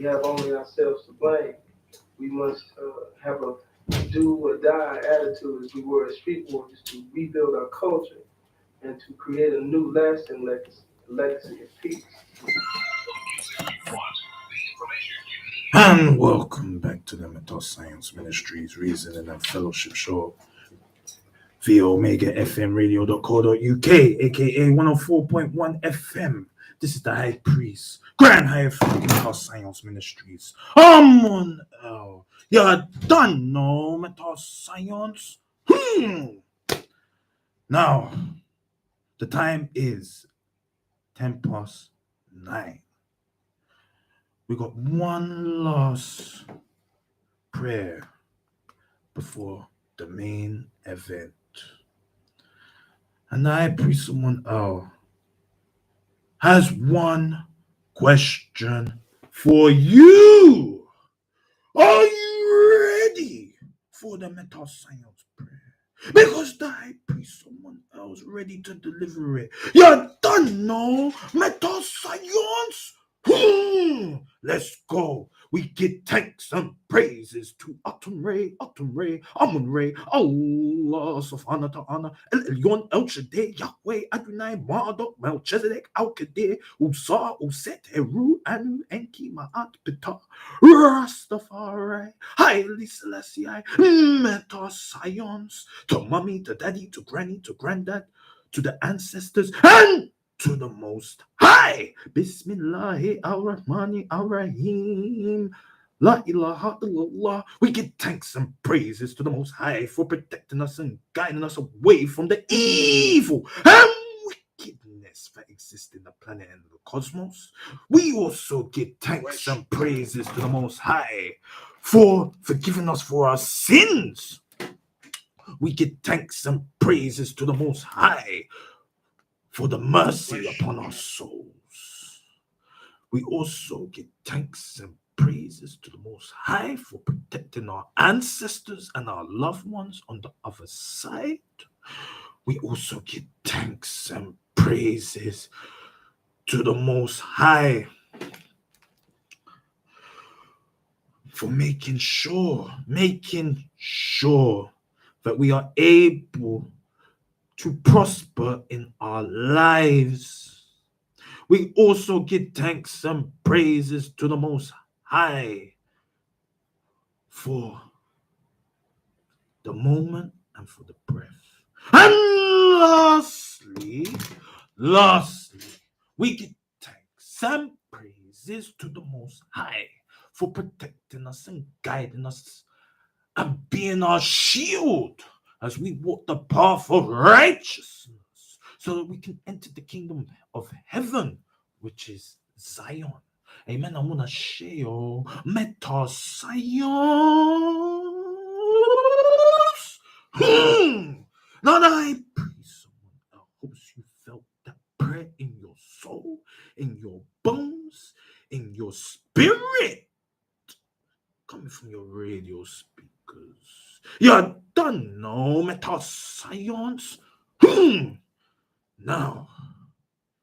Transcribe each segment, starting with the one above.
We have only ourselves to blame. We must have a do or die attitude as we were as street warriors to rebuild our culture and to create a new lasting legacy of peace. And welcome back to the Mental Science Ministries Reasoning and Fellowship Show via Omega FM Radio.co.uk, aka 104.1 FM. This is the High Priest, Grand High of Mental Science Ministries. Amun. You done know Mental Science? Now, the time is 10 past 9. We got one last prayer before the main event. And I pray someone else has one question for you. Are you ready for the mental science prayer? Because the high priest, someone else ready to deliver it. You don't know mental science? Let's go. We give thanks and praises to Atum Amun Ray, Allah Subhanahu Ta'ala, El Elyon El Shaddai, Yahweh Adonai, Marduk, Melchizedek, Al Kadir, Usa, Uset, Heru, Anu, Enki, Ma'at, Ptah, Rastafari, Haile Selassie, Meta Science, to mommy, to daddy, to granny, to granddad, to the ancestors, and to the Most High. Bismillahi ar-Rahmani ar-Rahim. La ilaha illallah. We give thanks and praises to the Most High for protecting us and guiding us away from the evil and wickedness that exists in the planet and the cosmos. We also give thanks and praises to the Most High for forgiving us for our sins. We give thanks and praises to the Most High for the mercy upon our souls. We also give thanks and praises to the Most High for protecting our ancestors and our loved ones on the other side. We also give thanks and praises to the Most High for making sure that we are able to prosper in our lives. We also give thanks and praises to the Most High for the moment and for the breath. And lastly, we give thanks and praises to the Most High for protecting us and guiding us and being our shield as we walk the path of righteousness so that we can enter the kingdom of heaven, which is Zion. Amen. I'm going to share meta science. Now I pray someone else hopes you felt that prayer in your soul, in your bones, in your spirit, coming from your radio speakers. You don't know meta science? Now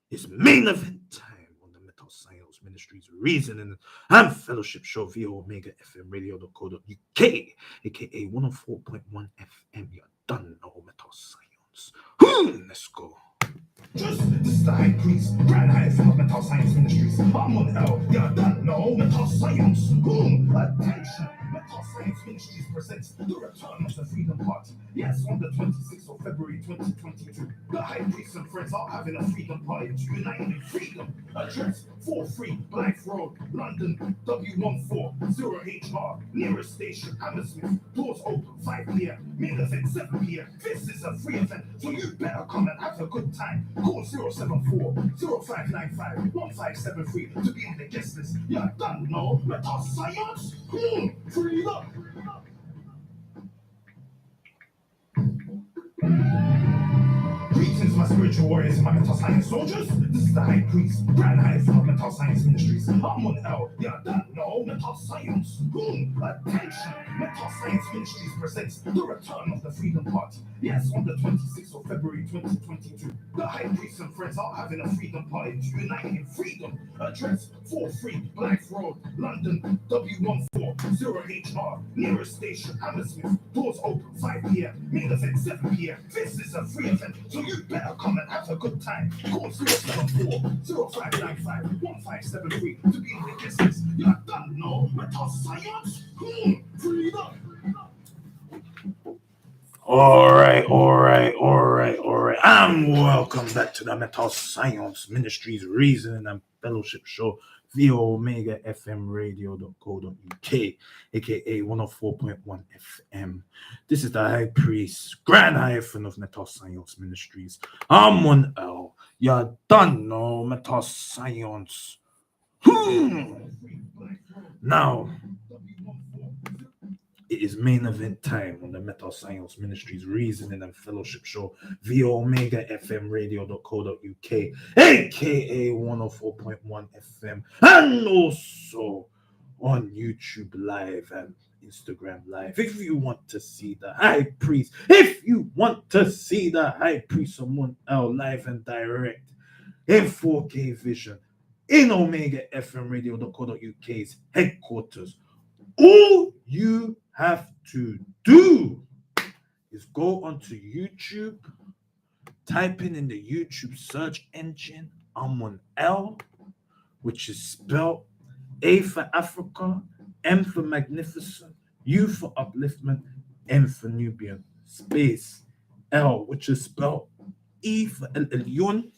it's main event time on the Mental Science Ministries Reasoning and Fellowship Show via Omega FM Radio.co.uk, aka 104.1 FM. You don't know mental science. Let's go. This is the High Priest, Grand High from the Mental Science Ministries. Amun you don't know mental science. Attention! Mental Science Ministries presents the return of the Freedom Party. Yes, on the 26th of February 2022, the High Priest and friends are having a Freedom Party to unite in freedom. Address 43 Blythe Road, London, W140HR, nearest station, Hammersmith. Doors open 5 p.m. Main event 7 p.m. This is a free event, so you better come and have a good time. Call 074-0595-1573 to be on the guest list. You don't know mental science? Freedom! Greetings, my spiritual warriors and my mental science soldiers. This is the High Priest, Grand High from Mental Science Ministries. Amun you don't know mental Science. Attention! Metal Science Ministries presents the return of the Freedom Party. Yes, on the 26th of February 2022, the High Priest and friends are having a Freedom Party to unite in freedom. Address 43 Blythe Road, London, W140HR. Nearest station, Hammersmith. Doors open 5 p.m. Main event 7 p.m. This is a free event, so you better come and have a good time. Call 074-0595-1573 to be in the business. You don't know Metal Science? Freedom. All right. And welcome back to the Metal Science Ministries Reasoning and Fellowship Show via Omega FM Radio.co.uk, aka 104.1 FM. This is the High Priest, Grand Hyphen of Metal Science Ministries. Amun. You done know Metal Science. Now, it is main event time on the Metal Science Ministries Reasoning and Fellowship Show via Omega FM Radio.co.uk, aka 104.1 FM, and also on YouTube Live and Instagram Live. If you want to see the High Priest, Amun live and direct in 4K vision in Omega FM Radio.co.uk's headquarters, all you have to do is go onto YouTube, type in the YouTube search engine Amun L, which is spelled A for Africa, M for Magnificent, U for Upliftment, N for Nubian, space L, which is spelled E for El Elyon,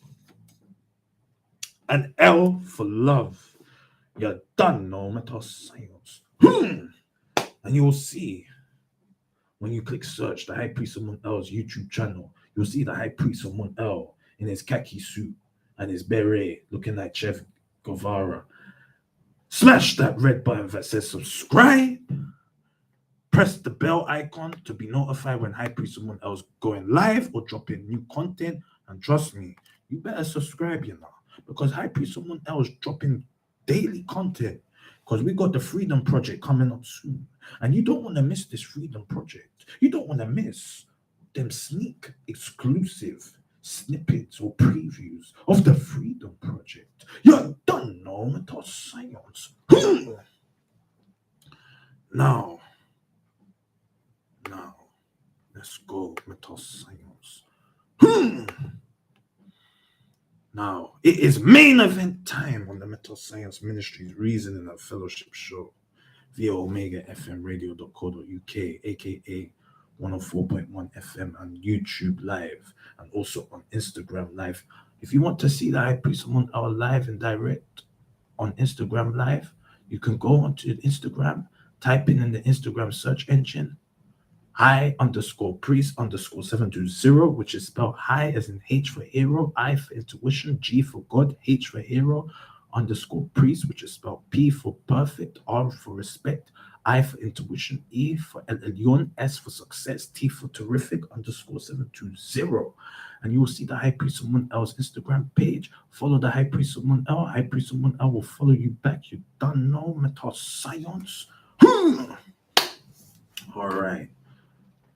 and L for Love. You're done, no Metal Science. And you will see, when you click search, the High Priest Amun L's YouTube channel, you'll see the High Priest Amun L in his khaki suit and his beret looking like Chef Guevara. Smash that red button that says subscribe. Press the bell icon to be notified when High Priest Amun L's going live or dropping new content. And trust me, you better subscribe, because High Priest Amun L is dropping daily content. Because we got the Freedom Project coming up soon. And you don't want to miss this Freedom Project. You don't want to miss them sneak exclusive snippets or previews of the Freedom Project. You don't know Metal Science. Now, let's go, Metal Science. Now, it is main event time on the Metal Science Ministries Reasoning and Fellowship Show via Omega FM Radio.co.uk, aka 104.1 FM, and YouTube Live, and also on Instagram Live. If you want to see the High Priest Amun L live and direct on Instagram Live, you can go onto Instagram, type in the Instagram search engine High_Priest_720, which is spelled high as in H for hero, I for intuition, G for God, H for hero, _priest, which is spelled P for perfect, R for respect, I for intuition, E for El Elyon, S for success, T for terrific, _720. And you will see the High Priest Amun L's Instagram page. Follow the High Priest Amun L. High Priest Amun L will follow you back. You don't know Metal Science. All right.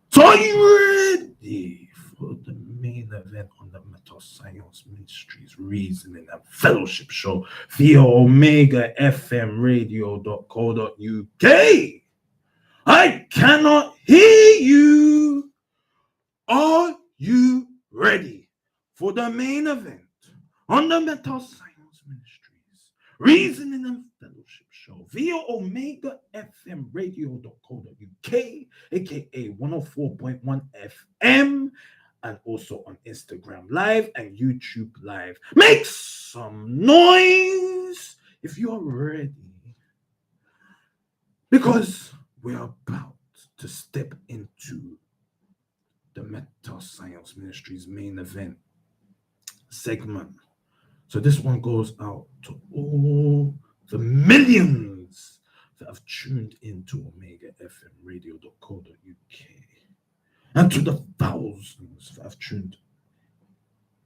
So are you ready for the main event on the Metal Science Ministries Reasoning and Fellowship Show via Omega FM Radio.co.uk? I cannot hear you. Are you ready for the main event on the Metal Science Ministries Reasoning and Fellowship Show via Omega FM Radio.co.uk, aka 104.1 FM, and also on Instagram Live and YouTube Live? Make some noise if you're ready, because we're about to step into the Metal Science Ministries main event segment. So this one goes out to all the millions that have tuned into Omega FM Radio.co.uk, and to the thousands that have tuned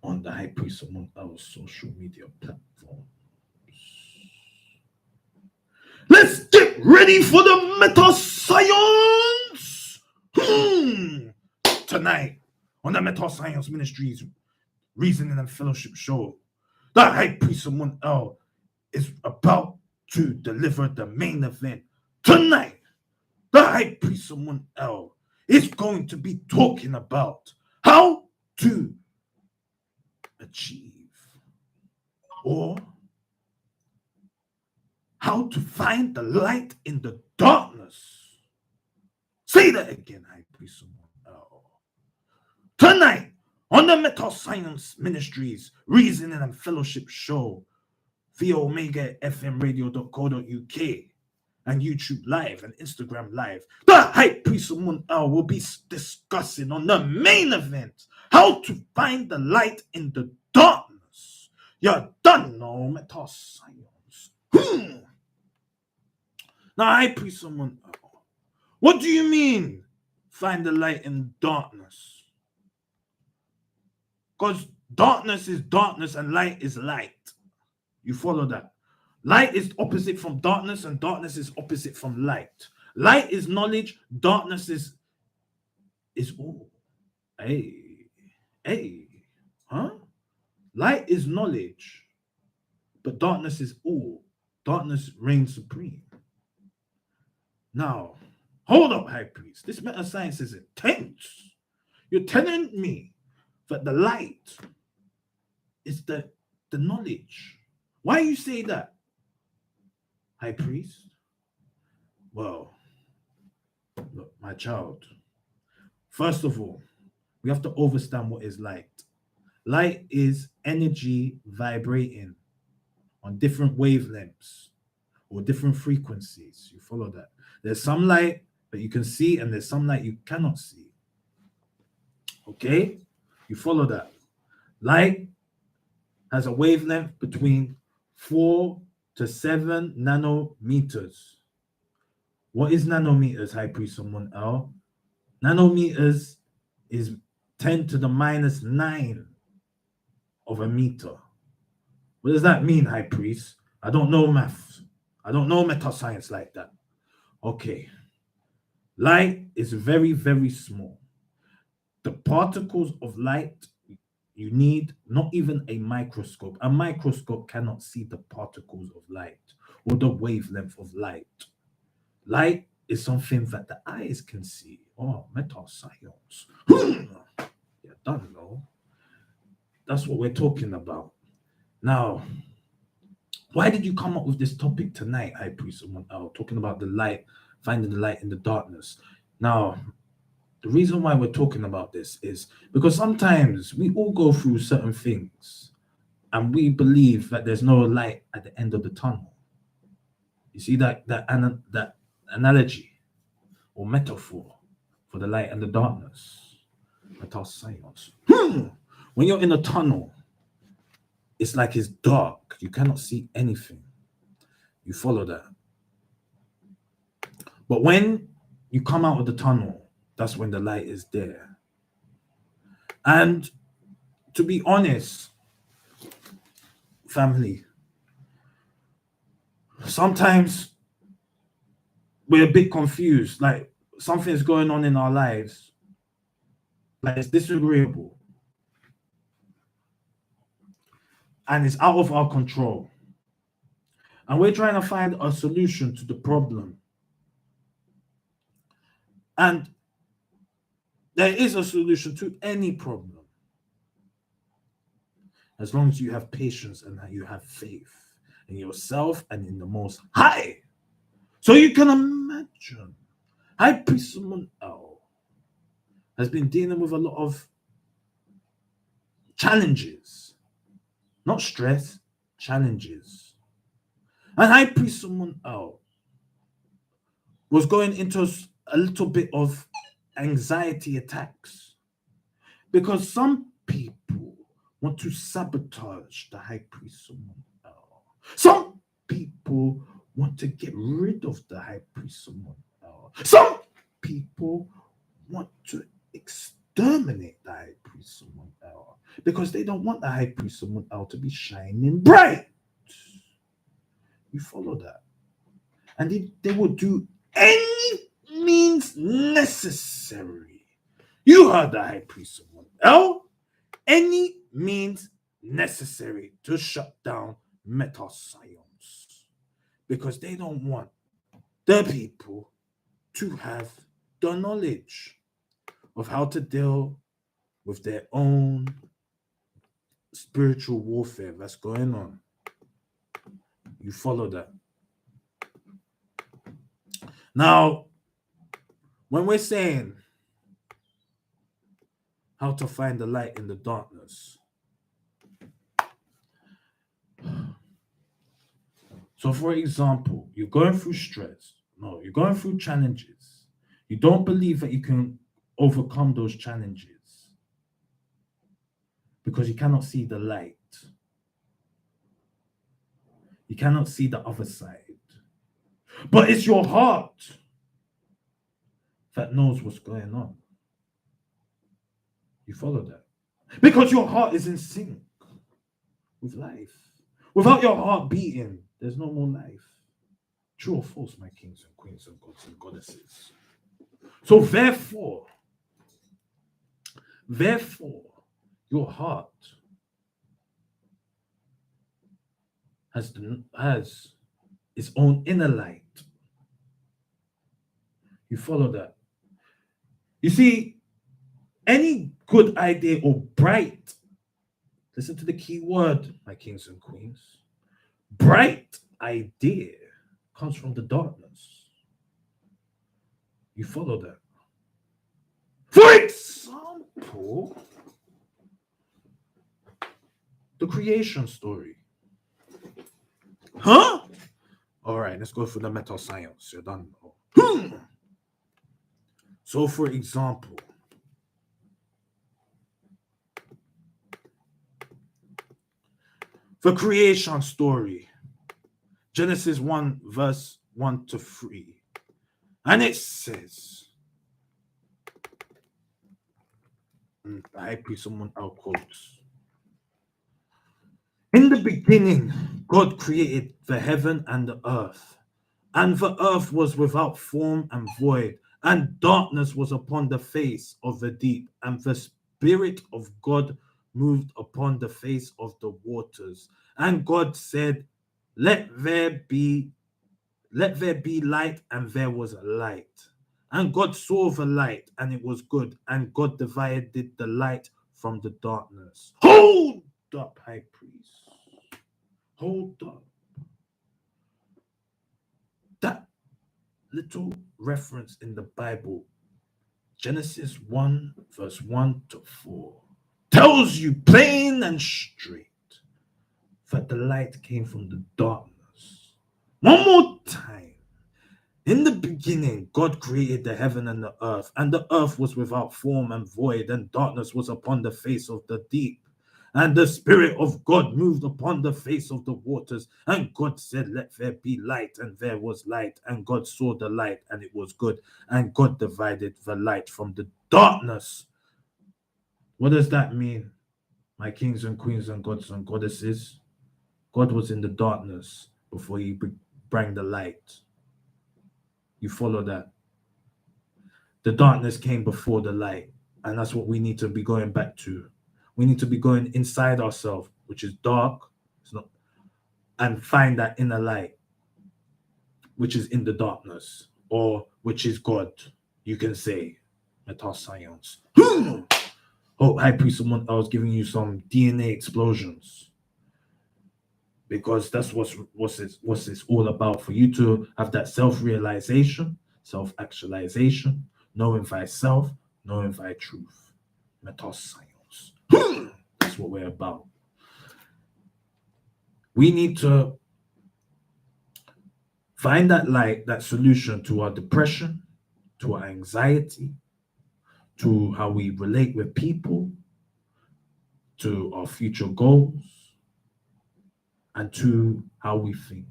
on the High Priest among our social media platforms. Let's get Ready for the meta science? Tonight on the Meta Science Ministries Reasoning and Fellowship Show, the High Priest Amun is about to deliver the main event. Tonight, the High Priest Amun is going to be talking about how to achieve or how to find the light in the darkness. Say that again, High Priest Amun. Tonight on the Meta Science Ministries Reasoning and Fellowship Show via Omega FM Radio.co.uk and YouTube Live and Instagram Live, the High Priest Amun will be discussing on the main event how to find the light in the darkness. You don't know Meta Science. Now, High Priest Amun, what do you mean find the light in darkness? Because darkness is darkness and light is light. You follow that? Light is opposite from darkness and darkness is opposite from light. Light is knowledge, darkness is all. Hey, huh? Light is knowledge, but darkness is all. Darkness reigns supreme. Now, hold up, High Priest. This meta science is intense. You're telling me that the light is the knowledge. Why you say that, High Priest? Well, look, my child. First of all, we have to understand what is light. Light is energy vibrating on different wavelengths or different frequencies. You follow that? There's some light that you can see and there's some light you cannot see. Okay? You follow that? Light has a wavelength between 4 to 7 nanometers. What is nanometers, High Priest Amun L? Nanometers is 10 to the minus 9 of a meter. What does that mean, High Priest? I don't know math. I don't know meta science like that. Okay. Light is very, very small. The particles of light, you need not even a microscope. A microscope cannot see the particles of light or the wavelength of light. Light is something that the eyes can see. Oh, meta science. You don't know. That's what we're talking about. Now, why did you come up with this topic tonight, High Priest? Talking about the light, finding the light in the darkness. Now, the reason why we're talking about this is because sometimes we all go through certain things and we believe that there's no light at the end of the tunnel. You see that analogy or metaphor for the light and the darkness. Meta science. When you're in a tunnel, it's like it's dark. You cannot see anything. You follow that. But when you come out of the tunnel, that's when the light is there. And to be honest, family, sometimes we're a bit confused. Like something's going on in our lives that is disagreeable. And it's out of our control. And we're trying to find a solution to the problem. And there is a solution to any problem. As long as you have patience and you have faith in yourself and in the Most High. So you can imagine, High Priest Amun has been dealing with a lot of challenges. Not stress, challenges. And High Priest Amun was going into a little bit of anxiety attacks because some people want to sabotage the High Priest Amun. Some people want to get rid of the High Priest Amun. Some people want to exterminate the High Priest Amun because they don't want the High Priest Amun to be shining bright. You follow that? And they will do any means necessary. You heard the high priest of L. Any means necessary to shut down meta science. Because they don't want the people to have the knowledge of how to deal with their own spiritual warfare that's going on. You follow that. Now, when we're saying how to find the light in the darkness, so for example, you're going through stress, no, you're going through challenges. You don't believe that you can overcome those challenges because you cannot see the light. You cannot see the other side. But it's your heart that knows what's going on. You follow that? Because your heart is in sync with life. Without your heart beating, there's no more life. True or false, my kings and queens and gods and goddesses? So therefore, your heart has its own inner light. You follow that? You see, any good idea or bright, listen to the key word, my kings and queens, bright idea comes from the darkness. You follow that? For example, the creation story. Huh? All right, let's go through the meta science. You're done. So, for example, the creation story, Genesis 1, verse 1 to 3. And it says, I put someone out quotes. In the beginning, God created the heaven and the earth, and the earth was without form and void, and darkness was upon the face of the deep, and the Spirit of God moved upon the face of the waters. And God said, Let there be light, and there was light. And God saw the light, and it was good, and God divided the light from the darkness. Hold up, high priest. Hold up. That little reference in the Bible, Genesis 1, verse 1 to 4, tells you plain and straight that the light came from the darkness. One more time. In the beginning, God created the heaven and the earth was without form and void, and darkness was upon the face of the deep. And the Spirit of God moved upon the face of the waters. And God said, Let there be light, and there was light. And God saw the light, and it was good. And God divided the light from the darkness. What does that mean, my kings and queens and gods and goddesses? God was in the darkness before he brought the light. You follow that? The darkness came before the light, and that's what we need to be going back to. We need to be going inside ourselves, which is dark, and find that inner light, which is in the darkness, or which is God, you can say. Meta science. Oh, high priest, I was giving you some DNA explosions. Because that's what's it's all about, for you to have that self-realization, self-actualization, knowing thyself, knowing thy truth. Meta science. That's what we're about. We need to find that light, that solution to our depression, to our anxiety, to how we relate with people, to our future goals, and to how we think.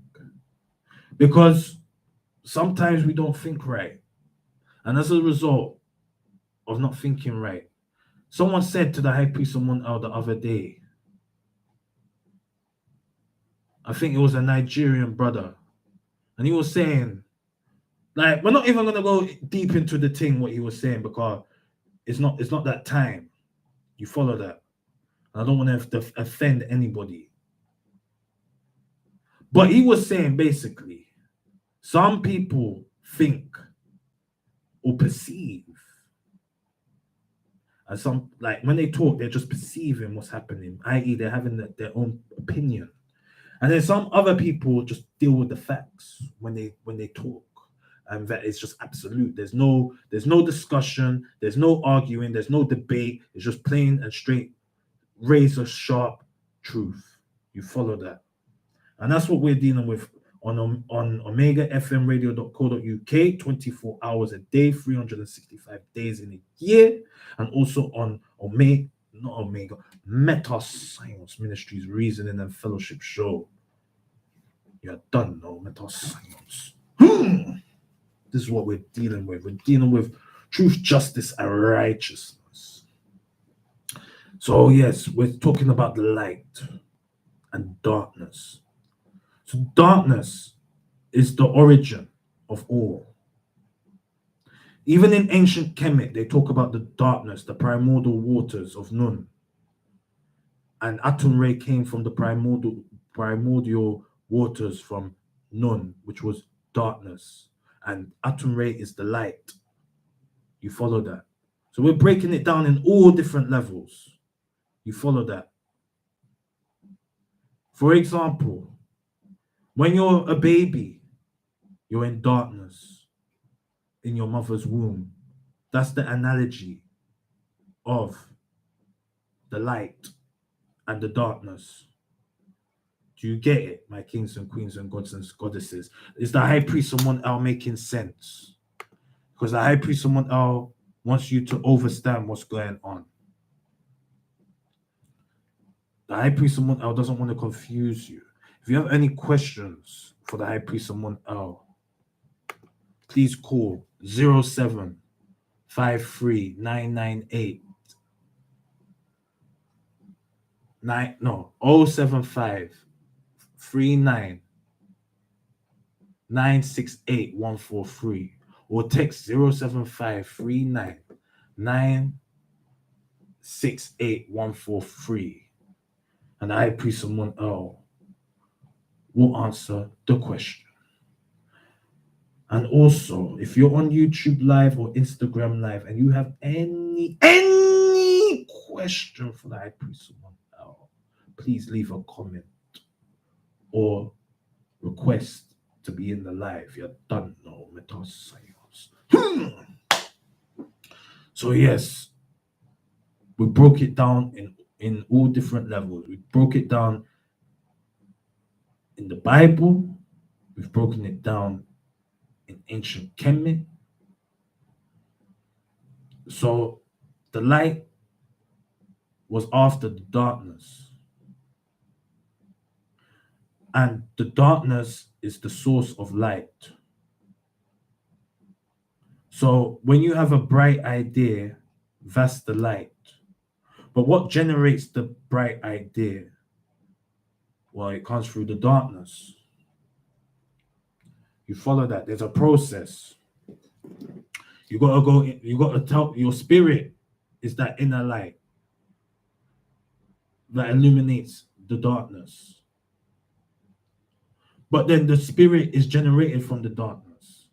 Because sometimes we don't think right. And as a result of not thinking right, someone said to the high priest, someone else the other day, I think it was a Nigerian brother, And he was saying, like, we're not even gonna go deep into the thing what he was saying because it's not that time. You follow that. I don't want to offend anybody. But he was saying basically, some people think or perceive, and some, like, when they talk, they're just perceiving what's happening, i.e., they're having their own opinion. And then some other people just deal with the facts when they talk, and that is just absolute. There's no discussion, there's no arguing, there's no debate. It's just plain and straight, razor sharp truth. You follow that, and that's what we're dealing with on omegafmradio.co.uk, 24 hours a day, 365 days in a year, and also on Meta Science Ministries Reasoning and Fellowship Show. You're done now, Meta Science. This is what we're dealing with. We're dealing with truth, justice, and righteousness. So yes, we're talking about the light and darkness. So darkness is the origin of all. Even in ancient Kemet, they talk about the darkness, the primordial waters of Nun. And Atum-Re came from the primordial waters from Nun, which was darkness. And Atum-Re is the light. You follow that? So we're breaking it down in all different levels. You follow that? For example, when you're a baby, you're in darkness in your mother's womb. That's the analogy of the light and the darkness. Do you get it, my kings and queens and gods and goddesses? Is the high priest someone else making sense? Because the high priest someone else wants you to understand what's going on. The high priest someone else doesn't want to confuse you. If you have any questions for the high priest someone else, please call 0753 075 39 968 143, or text 07539 968 143, and I pray someone else will answer the question. And also, if you're on YouTube Live or Instagram Live and you have any question for the high priest someone else, please leave a comment or request to be in the live. You don't know Meta Science. So yes, we broke it down in all different levels. We broke it down in the Bible. We've broken it down in ancient Kemet. So the light was after the darkness, and the darkness is the source of light. So when you have a bright idea, that's the light. But what generates the bright idea? Well, it comes through the darkness. You follow that. There's a process. You gotta tell your spirit is that inner light that illuminates the darkness. But then the spirit is generated from the darkness.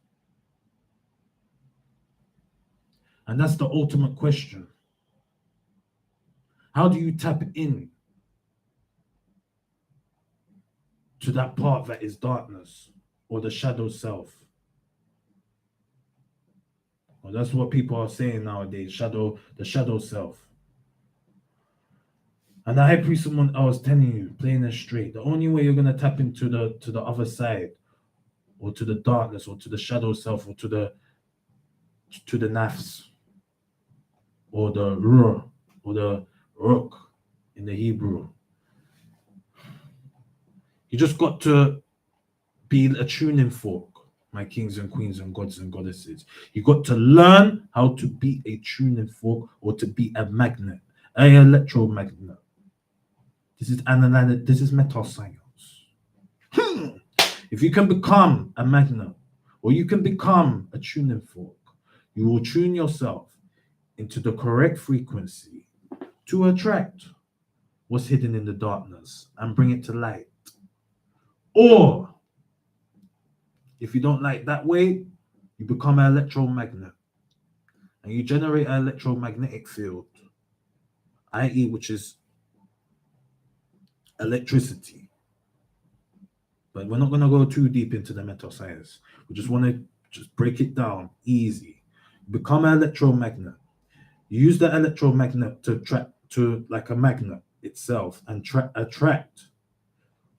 And that's the ultimate question. How do you tap in to that part that is darkness or the shadow self? Well, that's what people are saying nowadays, the shadow self. And the high priest, someone else telling you, plain and straight, the only way you're gonna tap into the other side, or to the darkness, or to the shadow self, or to the nafs, or the ruh, or the ruk in the Hebrew. You just got to be a tuning fork, my kings and queens and gods and goddesses. You got to learn how to be a tuning fork, or to be a magnet, an electromagnet. This is meta science. If you can become a magnet or you can become a tuning fork, you will tune yourself into the correct frequency to attract what's hidden in the darkness and bring it to light. Or if you don't like that way, you become an electromagnet and you generate an electromagnetic field, i.e., which is electricity. But we're not going to go too deep into the metal science. We just want to just break it down easy. Become an electromagnet. You use the electromagnet to like a magnet itself and attract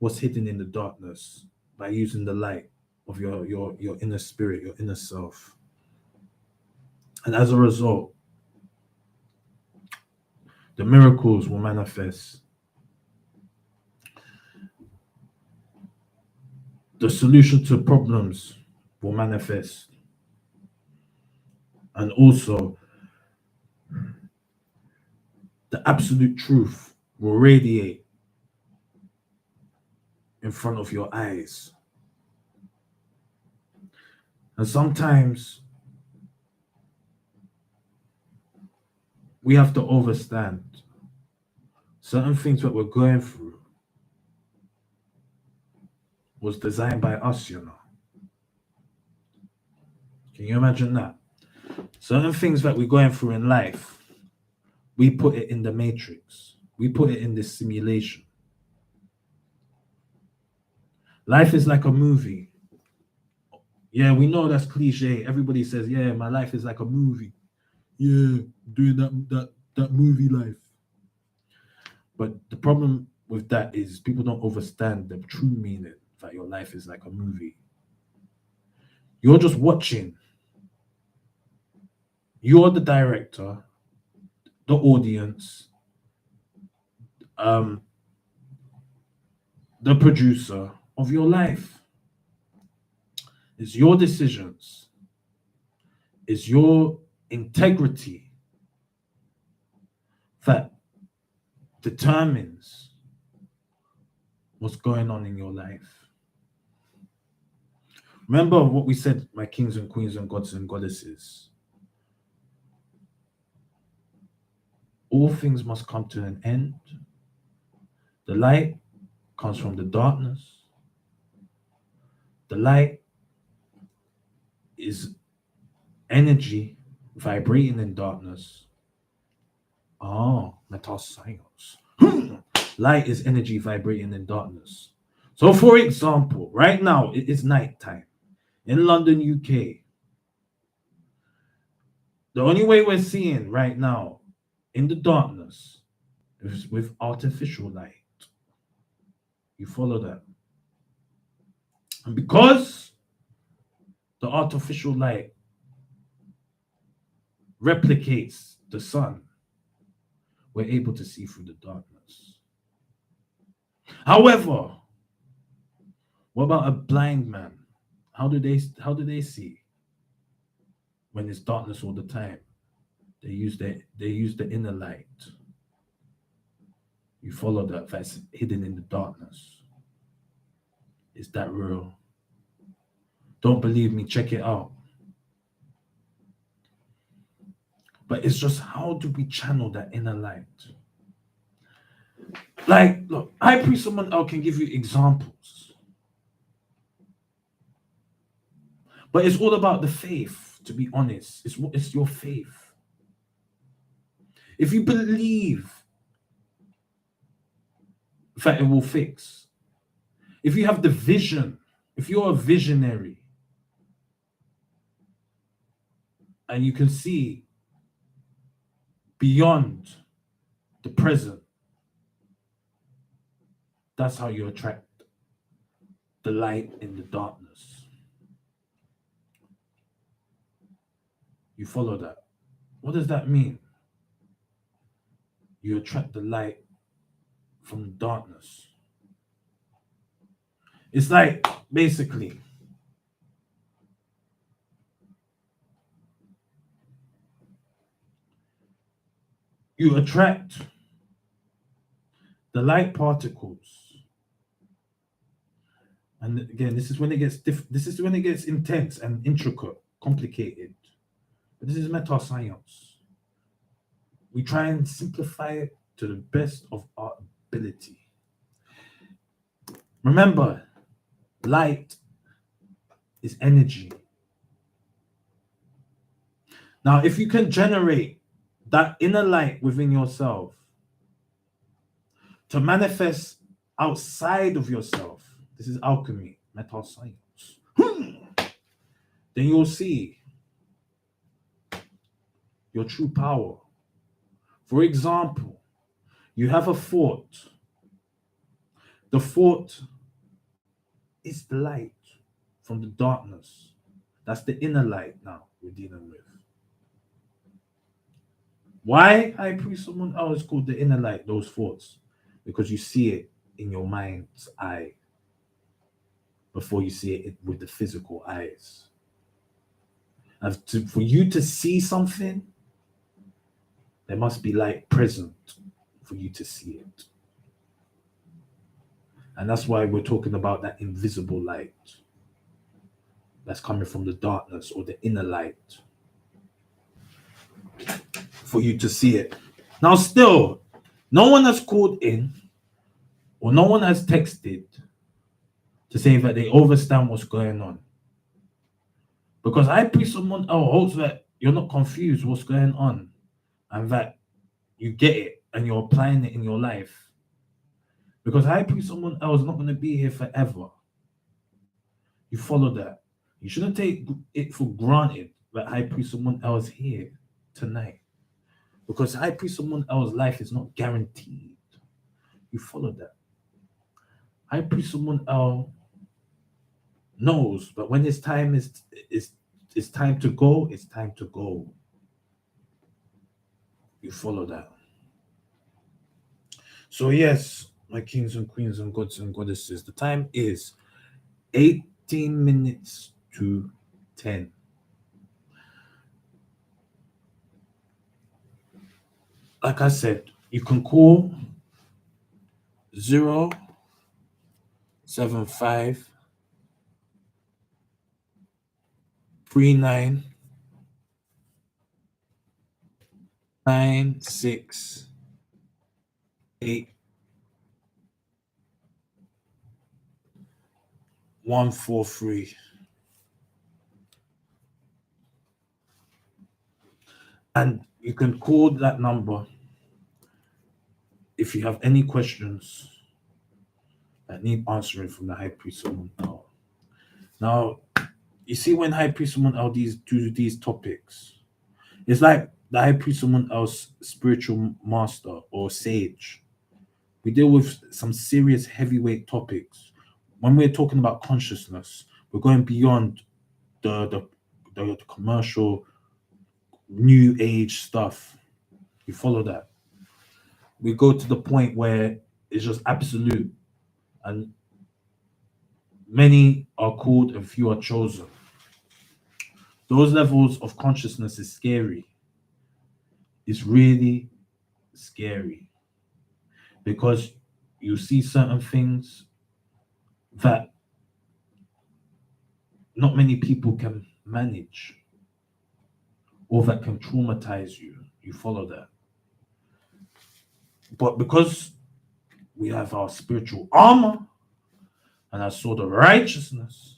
what's hidden in the darkness by using the light of your inner spirit, your inner self. And as a result, the miracles will manifest. The solution to problems will manifest. And also, the absolute truth will radiate in front of your eyes. And sometimes we have to understand certain things that we're going through was designed by us, you know. Can you imagine that? Certain things that we're going through in life, we put it in the matrix. We put it in this simulation. Life is like a movie. Yeah, we know that's cliche. Everybody says, yeah, my life is like a movie. Yeah, doing that movie life. But the problem with that is people don't understand the true meaning that your life is like a movie. You're just watching. You're the director, the audience, the producer of your life. It's your decisions. It's your integrity that determines what's going on in your life. Remember what we said, my kings and queens and gods and goddesses. All things must come to an end. The light comes from the darkness. The light is energy vibrating in darkness. Oh, metal science. Light is energy vibrating in darkness. So, for example, right now it is nighttime in London, UK. The only way we're seeing right now in the darkness is with artificial light. You follow that? And because the artificial light replicates the sun, we're able to see through the darkness. However, what about a blind man? How do they see when it's darkness all the time? They use the inner light. You follow that, that's hidden in the darkness. Is that real? Don't believe me, check it out. But it's just, how do we channel that inner light? Like, look, I pre someone else can give you examples. But it's all about the faith, to be honest. It's your faith. If you believe that it will fix, if you have the vision, if you're a visionary, and you can see beyond the present, that's how you attract the light in the darkness. You follow that? What does that mean? You attract the light from the darkness. It's like, basically, you attract the light particles And again, this is when it gets this is when it gets intense and intricate, complicated. But this is meta science. We try and simplify it to the best of our ability. Remember, light is energy. Now, if you can generate that inner light within yourself to manifest outside of yourself, this is alchemy, meta science, then you'll see your true power. For example, you have a thought. The thought is the light from the darkness. That's the inner light now we're dealing with. Why High Priest someone else called the inner light, those thoughts? Because you see it in your mind's eye before you see it with the physical eyes. And for you to see something, there must be light present for you to see it. And that's why we're talking about that invisible light that's coming from the darkness or the inner light for you to see it. Now, still, no one has called in or no one has texted to say that they understand what's going on. Because I pray someone else hopes that you're not confused what's going on and that you get it and you're applying it in your life. Because I pray someone else is not going to be here forever. You follow that. You shouldn't take it for granted that high priest someone else here tonight. Because high priest someone else's life is not guaranteed. You follow that. High priest someone else knows, but when it's time is time to go, it's time to go. You follow that. So yes, my kings and queens and gods and goddesses, the time is 18 minutes to 10. Like I said, you can call 075 39 968 143. And you can call that number if you have any questions that need answering from the high priest someone else. Now, you see when high priest someone else do these topics, it's like the high priest someone else spiritual master or sage. We deal with some serious heavyweight topics. When we're talking about consciousness, we're going beyond the commercial new age stuff. You follow that? We go to the point where it's just absolute, and many are called and few are chosen. Those levels of consciousness is scary. It's really scary because you see certain things that not many people can manage or that can traumatize you. You follow that. But because we have our spiritual armor and our sword of righteousness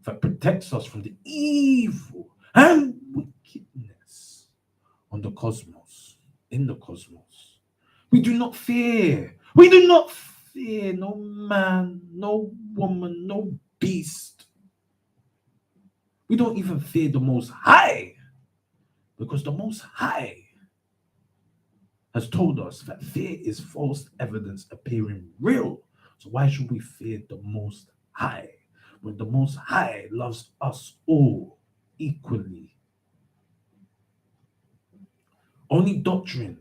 that protects us from the evil and wickedness on the cosmos, in the cosmos, we do not fear. We do not fear no man, no woman, no beast. We don't even fear the Most High, because the Most High has told us that fear is false evidence appearing real. So why should we fear the Most High when the Most High loves us all equally? Only doctrine,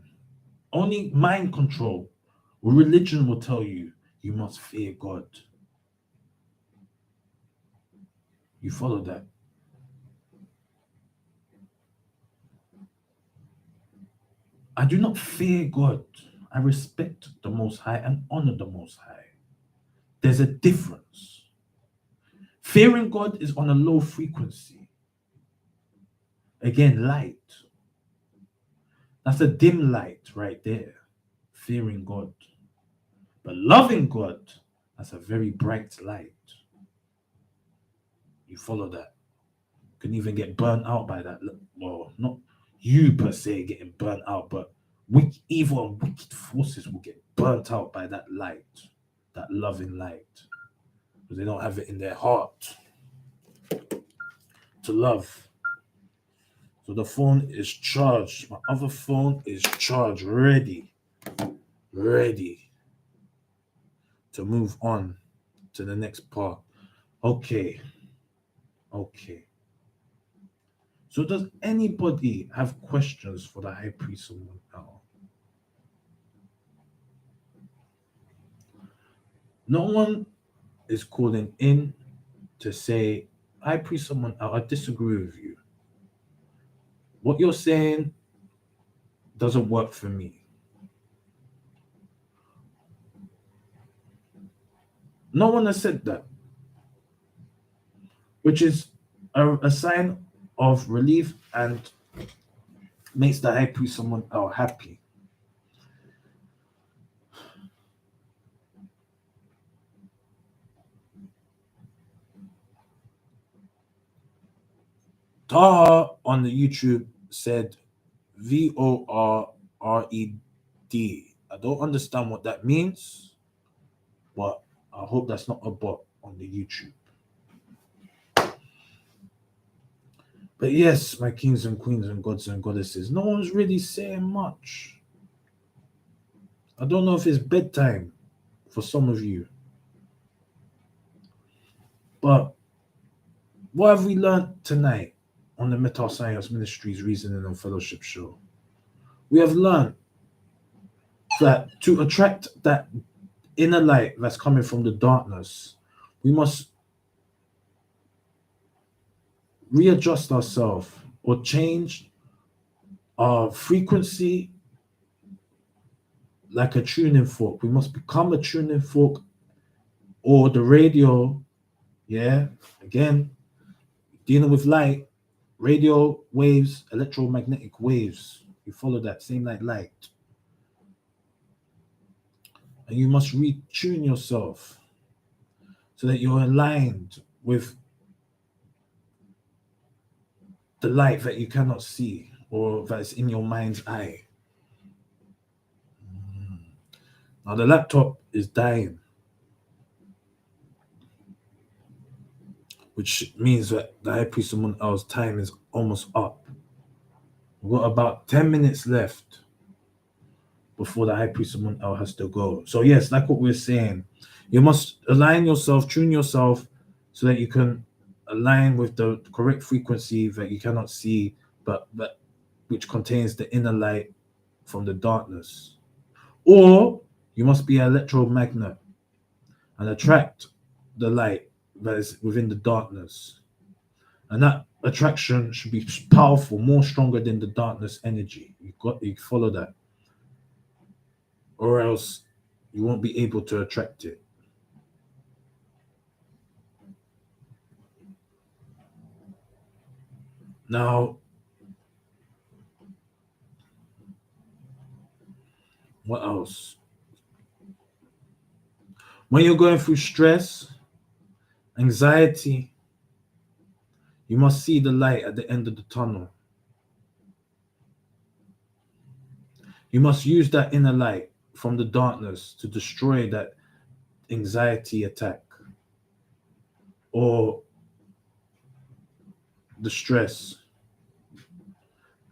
only mind control or religion will tell you you must fear God. You follow that? I do not fear God. I respect the Most High and honor the Most High. There's a difference. Fearing God is on a low frequency. Again, light. That's a dim light right there. Fearing God. But loving God, that's a very bright light. You follow that. You can even get burnt out by that. Well, not you per se getting burnt out, but evil and wicked forces will get burnt out by that light, that loving light. Because they don't have it in their heart to love. So the phone is charged. My other phone is charged, ready to move on to the next part. Okay. So does anybody have questions for the high priest Amun now? No one is calling in to say, high priest Amun, I disagree with you. What you're saying doesn't work for me. No one has said that, which is a sign of relief and makes the high priest Amun happy. Taha on the YouTube said VORRED. I don't understand what that means, but I hope that's not a bot on the YouTube. But yes, my kings and queens and gods and goddesses, no one's really saying much. I don't know if it's bedtime for some of you, but what have we learned tonight on the Meta Science Ministries Reasoning and Fellowship show? We have learned that to attract that inner light that's coming from the darkness, we must readjust ourselves or change our frequency like a tuning fork. We must become a tuning fork or the radio. Yeah, again, dealing with light, radio waves, electromagnetic waves. You follow that same like light. And you must retune yourself so that you're aligned with the light that you cannot see or that's in your mind's eye. Now the laptop is dying, which means that the high priest Amun L's time is almost up. We've got about 10 minutes left before the high priest Amun L has to go. So yes, like what we're saying, you must align yourself, tune yourself so that you can align with the correct frequency that you cannot see, but which contains the inner light from the darkness. Or you must be an electromagnet and attract the light that is within the darkness. And that attraction should be powerful, more stronger than the darkness energy. You follow that. Or else you won't be able to attract it. Now, what else? When you're going through stress, anxiety, you must see the light at the end of the tunnel. You must use that inner light from the darkness to destroy that anxiety attack or the stress.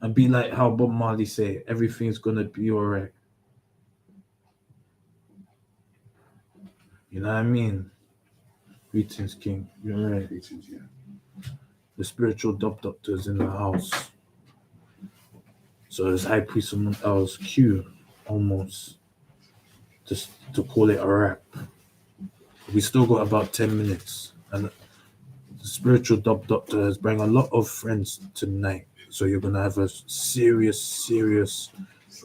And be like how Bob Marley say, everything's gonna be all right. You know what I mean? Greetings, King. You're right. Greetings, yeah. The spiritual doctor is in the house. So it's High Priest Amun L's cue, almost, just to call it a wrap. We still got about 10 minutes. And the spiritual doctor has brought a lot of friends tonight. So you're going to have a serious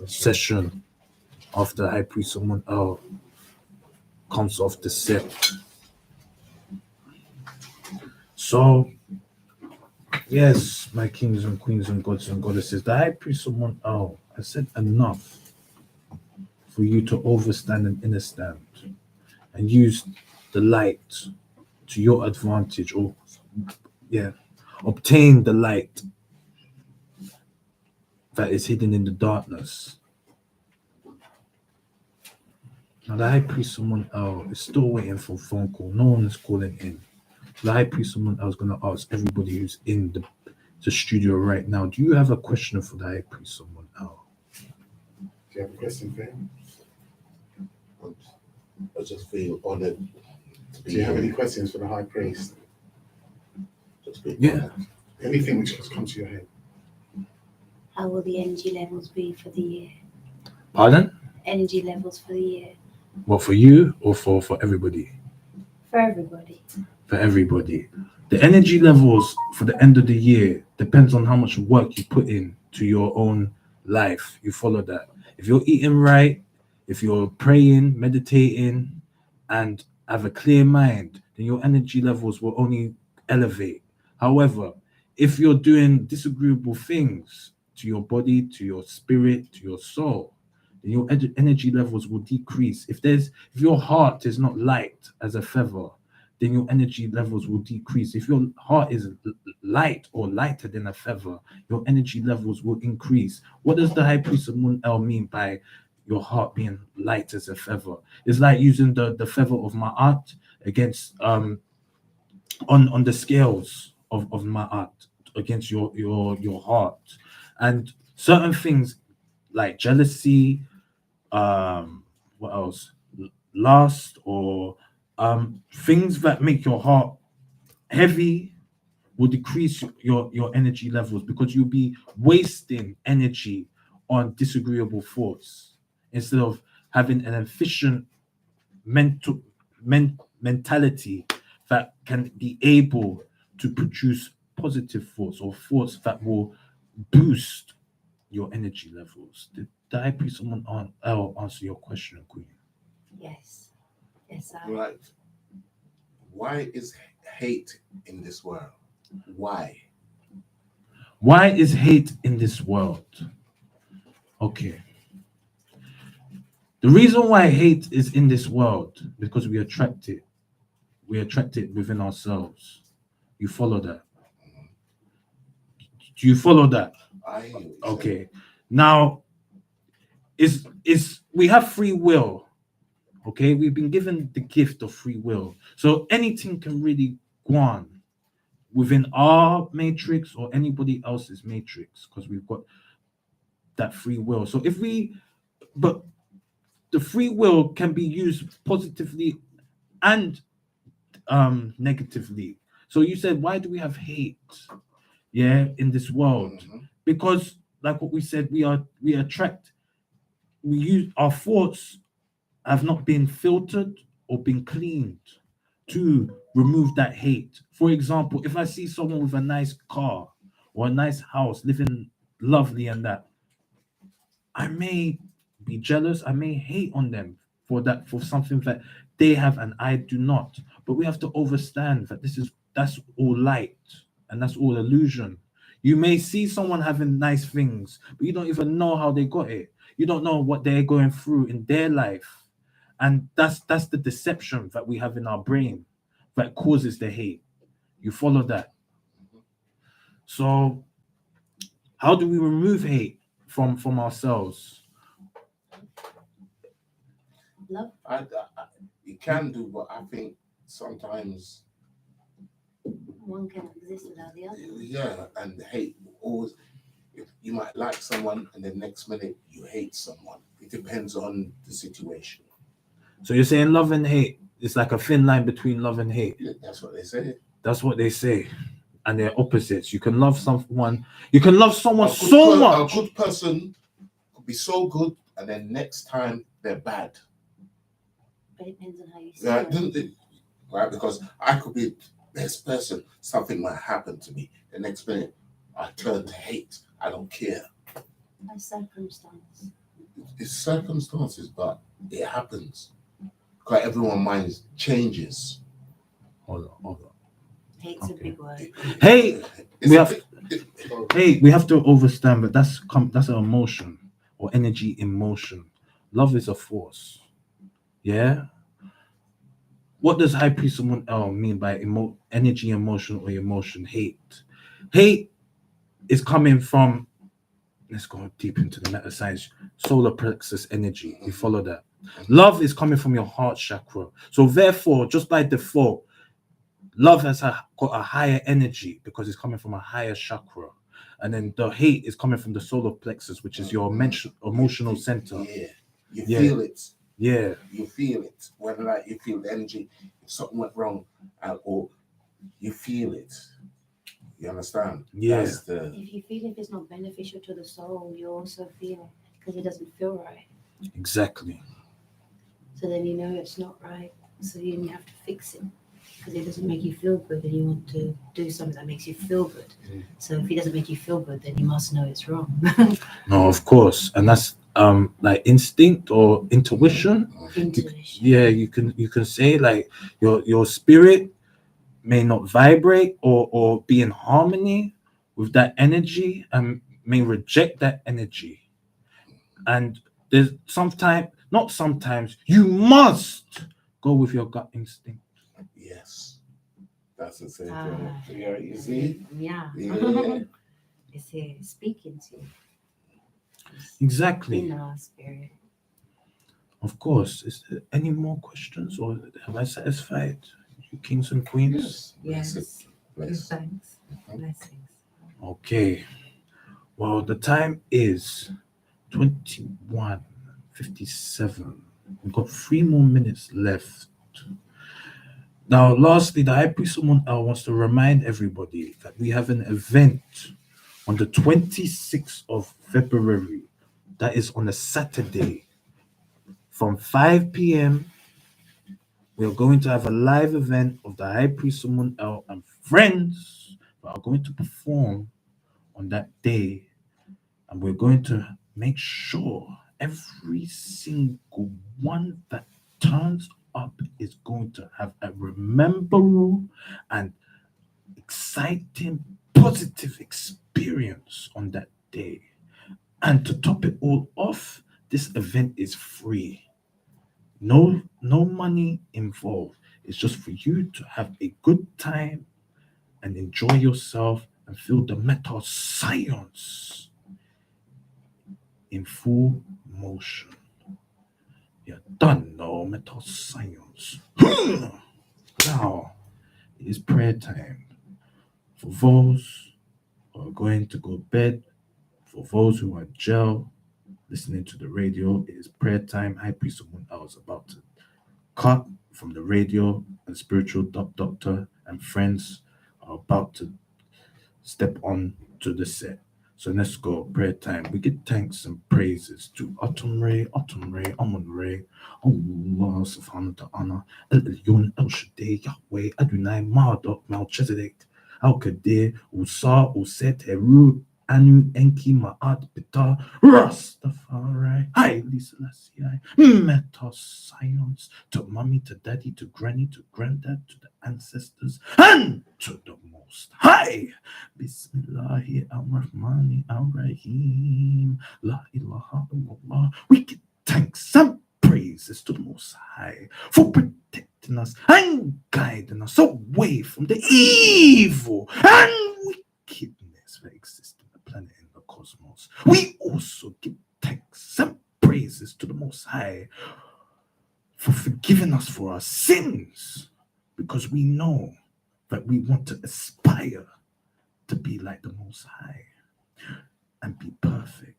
session after High Priest Amun L comes off the set. So, yes, my kings and queens and gods and goddesses, the high priest of Mount El has said enough for you to overstand and understand and use the light to your advantage, or yeah, obtain the light that is hidden in the darkness. Now, the high priest of Mount El is still waiting for a phone call. No one is calling in. The high priest of Mount El is going to ask everybody who's in the studio right now, do you have a question for the high priest of Mount El? Do you have a question for him? I just feel honored to be Do you have here. any questions for the high priest? Just feel Yeah. honored. Anything which has come to your head? How will the energy levels be for the year? Pardon? Energy levels for the year. What, for you or for everybody? For everybody. For everybody. The energy levels for the end of the year depends on how much work you put in to your own life. You follow that. If you're eating right, if you're praying, meditating, and have a clear mind, then your energy levels will only elevate. However, if you're doing disagreeable things to your body, to your spirit, to your soul, then your energy levels will decrease. If your heart is not light as a feather, then your energy levels will decrease. If your heart is light or lighter than a feather, your energy levels will increase. What does the high priest of Mun El mean by your heart being light as a feather? It's like using the feather of my art against on the scales of my art against your heart. And certain things like jealousy, what else? Lust, or things that make your heart heavy will decrease your energy levels, because you'll be wasting energy on disagreeable thoughts instead of having an efficient mentality that can be able to produce positive thoughts, or thoughts that will boost your energy levels. Did the high priest someone answer your question, Queen? Yes. Yes, I. Right. Why is hate in this world? Why? Why is hate in this world? Okay. The reason why hate is in this world, because we attract it. We attract it within ourselves. You follow that? Do you follow that? I hear what you're saying. Okay. Now, is we have free will. Okay, we've been given the gift of free will. So anything can really go on within our matrix or anybody else's matrix, because we've got that free will. So but the free will can be used positively and negatively. So you said, why do we have hate? Yeah, in this world, because like what we said, we use our thoughts have not been filtered or been cleaned to remove that hate. For example, if I see someone with a nice car or a nice house living lovely and that, I may be jealous, I may hate on them for something that they have and I do not. But we have to understand that that's all light and that's all illusion. You may see someone having nice things, but you don't even know how they got it. You don't know what they're going through in their life. And that's the deception that we have in our brain that causes the hate. You follow that? So how do we remove hate from ourselves? Love. You can do, but I think sometimes, One cannot exist without the other. yeah, and hate always. You might like someone, and the next minute you hate someone. It depends on the situation. So you're saying love and hate, it's like a thin line between love and hate. Yeah, that's what they say. That's what they say. And they're opposites. You can love someone so A much. good person could be so good, and then next time they're bad. But it depends on how you see Yeah, it. doesn't it? Right, because I could be the best person. Something might happen to me. The next minute, I turn to hate. I don't care. By circumstance. It's circumstances, but it happens. because everyone's mind changes. Hold on. Hate's a Okay. big word. Hey, It's we a have bit- we have to understand that that's an emotion or energy in motion. Love is a force. Yeah. What does High Priest Amun mean by energy, emotion, or emotion? Hate. Hate is coming from. Let's go deep into the meta science. Solar plexus energy. You follow that. Love is coming from your heart chakra. So therefore, just by default, love has got a higher energy because it's coming from a higher chakra. And then the hate is coming from the solar plexus, which is your emotional center. Yeah, you Yeah. feel it. Yeah. You feel it. Whether like you feel the energy, if something went wrong, or you feel it. You understand? Yeah. That's the If you feel if it's not beneficial to the soul, you also feel because it doesn't feel right. Exactly. So then you know it's not right. So then you have to fix it because it doesn't make you feel good, and you want to do something that makes you feel good. So if it doesn't make you feel good, then you must know it's wrong. No, of course. And that's like instinct or intuition. Intuition. Yeah, you can say like your spirit may not vibrate or be in harmony with that energy and may reject that energy. And there's not sometimes, you must go with your gut instinct. yes. That's the same Ah. thing. Yeah, you see? Yeah. Yeah. It's here speaking to you. It's Exactly. in our spirit. Of course. Is there any more questions or am I satisfied? You kings and queens? Yes. Yes. Bless. Give thanks. Blessings. Okay. Well, the time is 21:57. We've got 3 more minutes left. Now, lastly, the High Priest Amun wants to remind everybody that we have an event on the 26th of February. That is on a Saturday from 5 p.m. We are going to have a live event of the High Priest Amun and friends that are going to perform on that day. And we're going to make sure every single one that turns up is going to have a memorable and exciting, positive experience on that day. And to top it all off, this event is free. No money involved. It's just for you to have a good time and enjoy yourself and feel the meta science in full motion. You done know meta science. Now it is prayer time. For those who are going to go to bed, for those who are in jail, listening to the radio, it is prayer time. High Priest Amun was about to cut from the radio, and spiritual doctor and friends are about to step on to the set. So let's go, prayer time. We give thanks and praises to Atum Ray, Amun Ray, Allah subhanahu wa ta'ala, El Elyon, El Shaddai, Yahweh, Adonai, Marduk, Melchizedek, Al Kadir, Usa, Uset, Heru, Anu, Enki, Ma'at, Pita, Rastafari, Haile Selassie, Meta Science, to mommy, to daddy, to granny, to granddad, to the ancestors, and to the Most High. Bismillahi ar-Rahmani ar-Rahim. La ilaha illallah. We give thanks and praises to the Most High for protecting us and guiding us away from the evil and wickedness that exists on the planet and the cosmos. We also give thanks and praises to the Most High for forgiving us for our sins, because we know that we want to aspire to be like the Most High and be perfect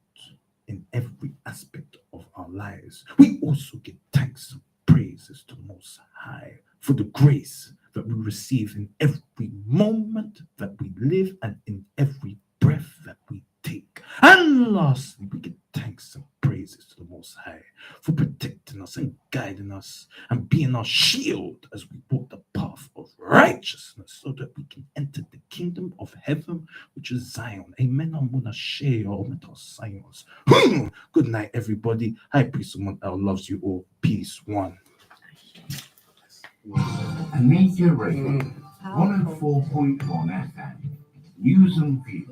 in every aspect of our lives. We also give thanks and praises to the Most High for the grace that we receive in every moment that we live and in every breath that we take. And lastly, we give thanks and praises to the Most High for protecting us and guiding us and being our shield as we walk the path of righteousness so that we can enter the kingdom of heaven, which is Zion. Amen. I'm gonna share your mental science. Good night, everybody. High Priest Amun loves you all. Peace. One. Media Radio Mm. Powerful. 104.1 FM. News and views.